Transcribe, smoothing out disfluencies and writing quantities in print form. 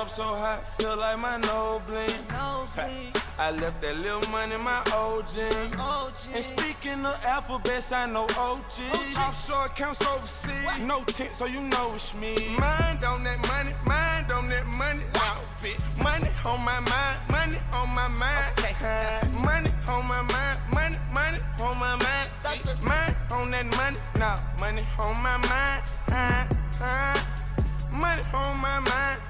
up so high, feel like my nose bleed. I left that little money in my old gym. And speaking of alphabets, I know OGs. Offshore accounts overseas, no tent, so you know it's me. Mind on that money, mind on that money. Wow, bitch. Money on my mind, money on my mind. Money on my mind, money on my mind. Mind on that money, nah, money on my mind. Money on my mind.